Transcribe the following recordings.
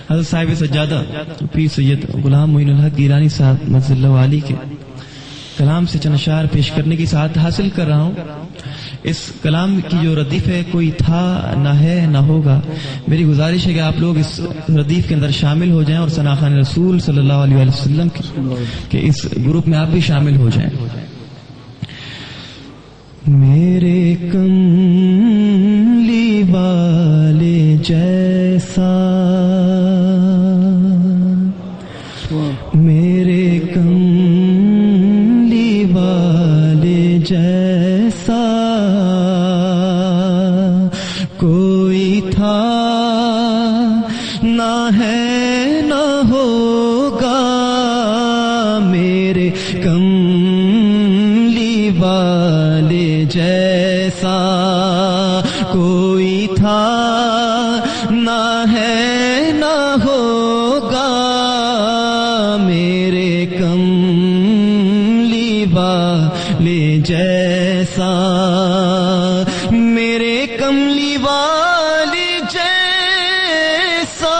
حضرت صاحب سجادہ پیر سید غلام معین الحق گیلانی صاحب مجزل اللہ علی کے کلام سے چند اشعار پیش کرنے کی سعادت حاصل کر رہا ہوں. اس کلام کی جو ردیف ہے کوئی تھا نہ ہے نہ ہوگا. میری گزارش ہے کہ آپ لوگ اس ردیف کے اندر شامل ہو جائیں اور ثنا خوان رسول صلی اللہ علیہ وسلم کے اس گروپ میں آپ بھی شامل ہو جائیں. میرے کملی والے جیسا میرے کملی والے جیسا کوئی تھا نہ ہے نہ ہوگا. میرے کملی والے جیسا کوئی تھا نہ ہے نہ ہوگا. میرے کملی والے جیسا میرے کملی والے جیسا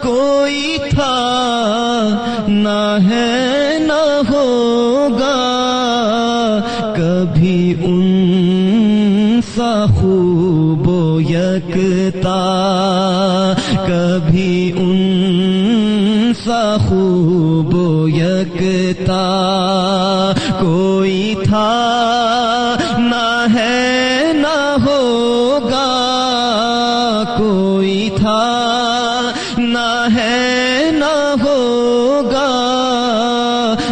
کوئی تھا نہ ہے نہ ہوگا. کبھی ان سا خوب و یکتا کبھی ان سا خوب و یکتا کوئی تھا نہ ہے نہ ہوگا. کوئی تھا نہ ہے نہ ہوگا.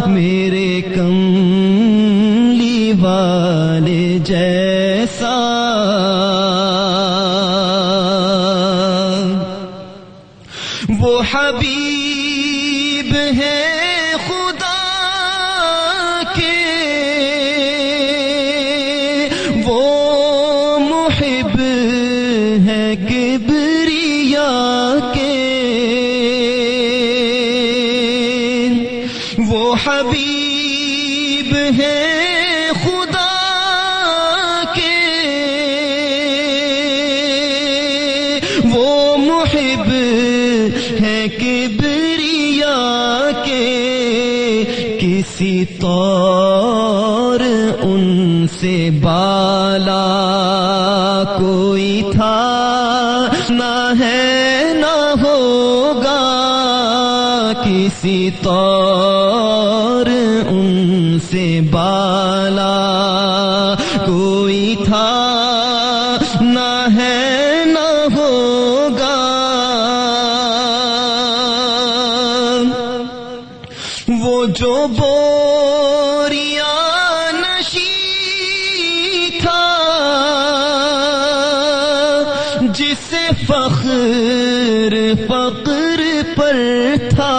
میرے کملی والے جیسا وہ حبیب ہے خدا کے وہ محب ہے کبریا کے وہ حبیب ہے خدا کے وہ محب ہے کبریا کے. کسی طور ان سے بالا کوئی تھا نہ ہے نہ ہوگا. کسی طور ان سے بالا کوئی تھا نہ ہے نہ ہوگا. وہ جو بوریاں نشی تھا جسے فخر فقر پر تھا.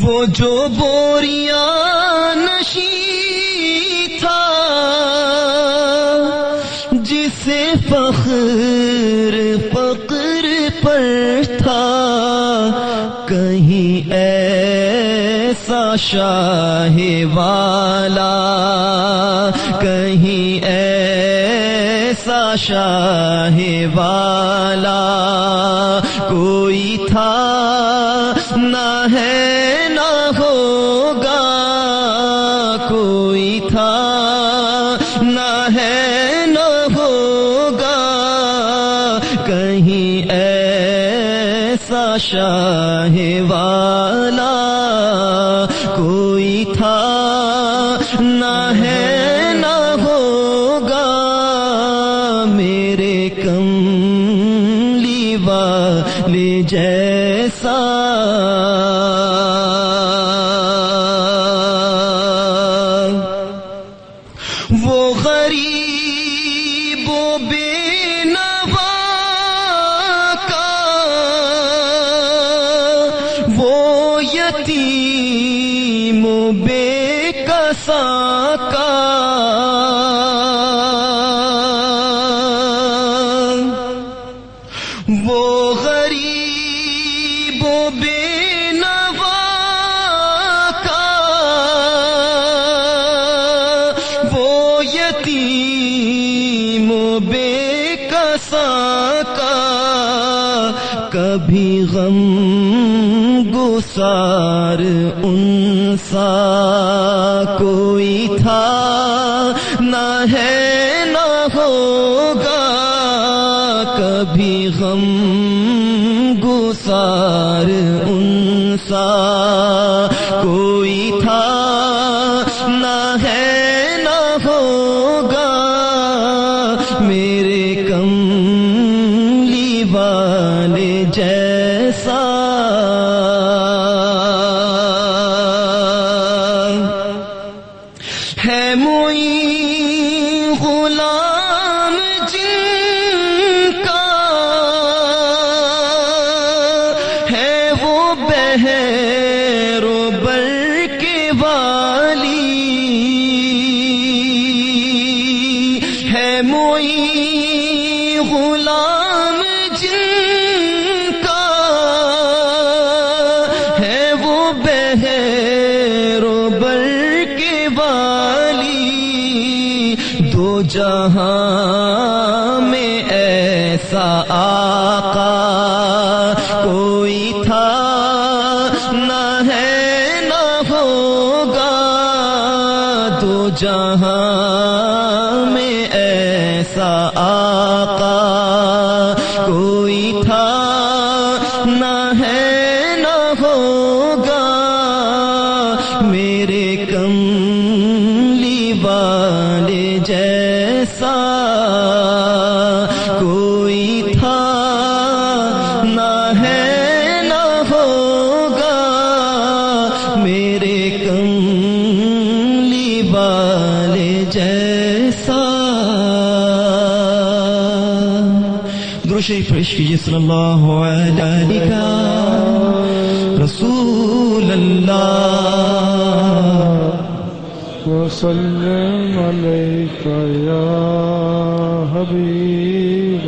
وہ جو بوریاں نشی تھا جسے فخر فقر پر تھا. کہیں ایسا شاہ والا کہیں ایسا شاہ والا کوئی تھا نہ ہے نہ ہوگا. کوئی تھا نہ ہے نہ ہوگا. کہیں ایسا شاہ والا کوئی تھا نہ ہے نہ ہوگا. میرے کملی والے جیسا وہ غریب و بے نوا کا وہ یتیم و بے کسا کا وہ غریب و بے نوا کا وہ یتیم کا کبھی غم گسار ان سا کوئی تھا نہ ہے نہ ہوگا، کبھی غم گسار ان سا کوئی تھا نہ ہے نہ ہوگا، میرے کملی والے جیسا ہے معین غلام جن کا ہے وہ بحر و بر کے والی، ہے معین غلام جن کا ہے وہ بحر و بر کے والی، دو جہاں میں ایسا آقا کوئی تھا نہ ہے نہ ہوگا، دو جہاں میں ایسا آقا کوئی تھا نہ ہے نہ ہوگا، میرے کملی والے جیسا کوئی تھا نہ ہے نہ ہوگا، میرے کملی والے جیسا۔ درود شریف پیش کیجیے صلی اللہ علیہ رسول اللہ وسلم علیک یا حبیب